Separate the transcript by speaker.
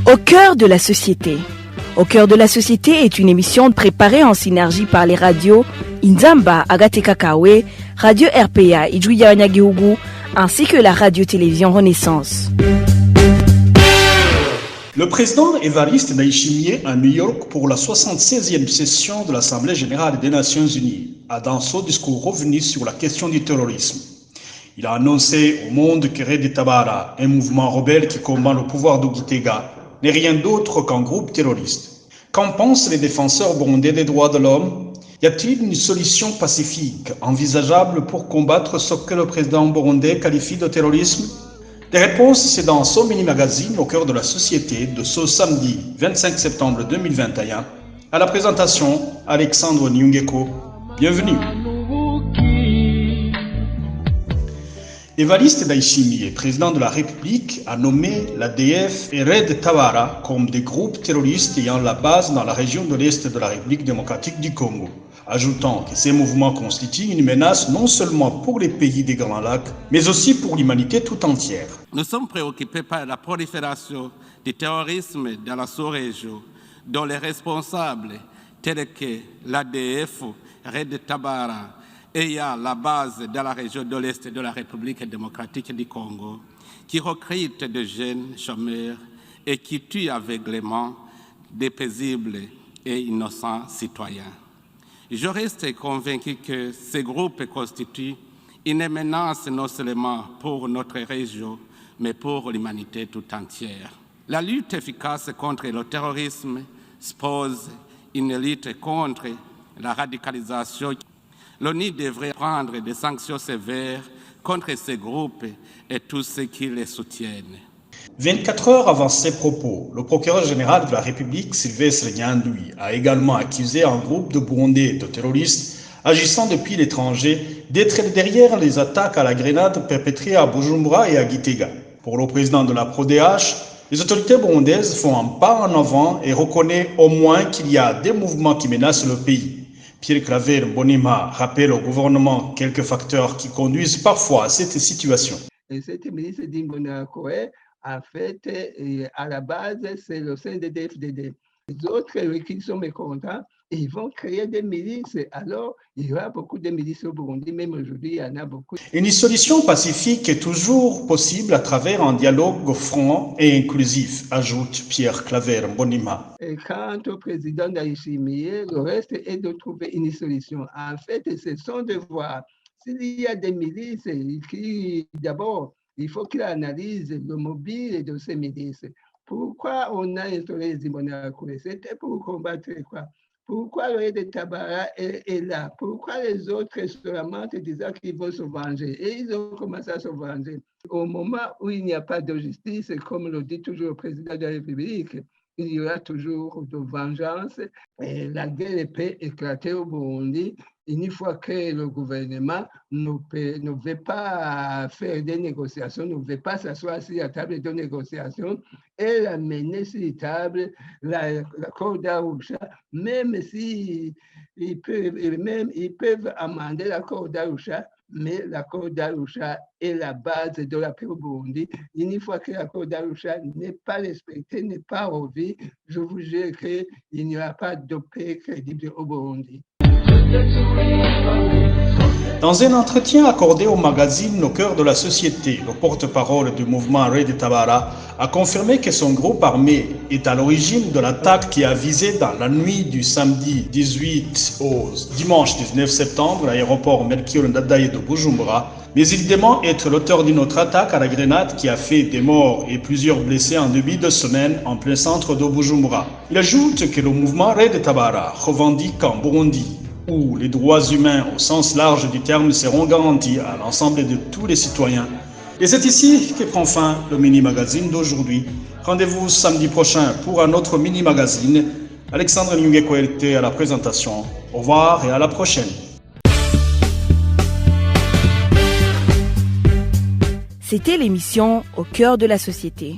Speaker 1: Au cœur de la société. Au cœur de la société est une émission préparée en synergie par les radios Inzamba, Agatekakawe, Radio RPA, Ijuya Wanyagihugu, ainsi que la radio-télévision Renaissance.
Speaker 2: Le président Évariste Ndayishimiye à New York pour la 76e session de l'Assemblée générale des Nations unies a dans son discours revenu sur la question du terrorisme. Il a annoncé au monde que Red Tabara, un mouvement rebelle qui combat le pouvoir de Gitega, n'est rien d'autre qu'un groupe terroriste. Qu'en pensent les défenseurs burundais des droits de l'homme? Y a-t-il une solution pacifique envisageable pour combattre ce que le président burundais qualifie de terrorisme? Les réponses, c'est dans son mini-magazine au cœur de la société de ce samedi 25 septembre 2021. À la présentation, Alexandre Nyungeko. Bienvenue. Évariste Ndayishimiye, président de la République, a nommé l'ADF et Red Tabara comme des groupes terroristes ayant la base dans la région de l'Est de la République démocratique du Congo, ajoutant que ces mouvements constituent une menace non seulement pour les pays des Grands Lacs, mais aussi pour l'humanité tout entière.
Speaker 3: Nous sommes préoccupés par la prolifération du terrorisme dans la sous-région, dont les responsables, tels que l'ADF, Red Tabara, ayant la base dans la région de l'Est de la République démocratique du Congo, qui recrutent de jeunes chômeurs et qui tuent aveuglément des paisibles et innocents citoyens. Je reste convaincu que ces groupes constituent une menace non seulement pour notre région, mais pour l'humanité tout entière. La lutte efficace contre le terrorisme suppose une lutte contre la radicalisation. L'ONU devrait prendre des sanctions sévères contre ces groupes et tous ceux qui les soutiennent.
Speaker 2: 24 heures avant ces propos, le procureur général de la République, Sylvestre Nyandwi, a également accusé un groupe de Burundais de terroristes agissant depuis l'étranger d'être derrière les attaques à la grenade perpétrées à Bujumbura et à Gitega. Pour le président de la PRODH, les autorités burundaises font un pas en avant et reconnaissent au moins qu'il y a des mouvements qui menacent le pays. Pierre Claver Mbonimpa rappelle au gouvernement quelques facteurs qui conduisent parfois à cette situation.
Speaker 4: Et cette milice d'Imbonerakure, en fait, à la base, c'est le CNDD-FDD. Les autres qui sont mécontents, ils vont créer des milices. Alors, il y aura beaucoup de milices au Burundi, même aujourd'hui, il y en a beaucoup. Une
Speaker 2: solution pacifique est toujours possible à travers un dialogue franc et inclusif, ajoute Pierre Claver Mbonimpa.
Speaker 4: Et quant au président Ndayishimiye, le reste est de trouver une solution. En fait, c'est son devoir. S'il y a des milices, d'abord, il faut qu'il analyse le mobile de ces milices. Pourquoi on a instauré les Imbonerakure? C'était pour combattre quoi? Pourquoi le Red Tabara est là? Pourquoi les autres se lamentent disant qu'ils vont se venger? Et ils ont commencé à se venger. Au moment où il n'y a pas de justice, comme le dit toujours le président de la République, il y aura toujours de vengeance. Et la guerre peut éclater au Burundi une fois que le gouvernement ne veut pas faire des négociations, ne veut pas s'asseoir sur la table de négociation et amener sur la table l'accord d'Arusha, même si ils peuvent amender l'accord d'Arusha, mais l'accord d'Arusha est la base de la paix au Burundi. Une fois que l'accord d'Arusha n'est pas respecté, n'est pas revu, je vous jure qu'il n'y aura pas de paix crédible au Burundi.
Speaker 2: Dans un entretien accordé au magazine Au cœur de la société, le porte-parole du mouvement Red Tabara a confirmé que son groupe armé est à l'origine de l'attaque qui a visé dans la nuit du samedi 18 au dimanche 19 septembre l'aéroport Melchior Ndadaye de Bujumbura, mais il dément être l'auteur d'une autre attaque à la grenade qui a fait des morts et plusieurs blessés en début de semaine en plein centre de Bujumbura. Il ajoute que le mouvement Red Tabara revendique en Burundi où les droits humains au sens large du terme seront garantis à l'ensemble de tous les citoyens. Et c'est ici que prend fin le mini-magazine d'aujourd'hui. Rendez-vous samedi prochain pour un autre mini-magazine. Alexandre Nyungeko était à la présentation. Au revoir et à la prochaine.
Speaker 1: C'était l'émission Au cœur de la société.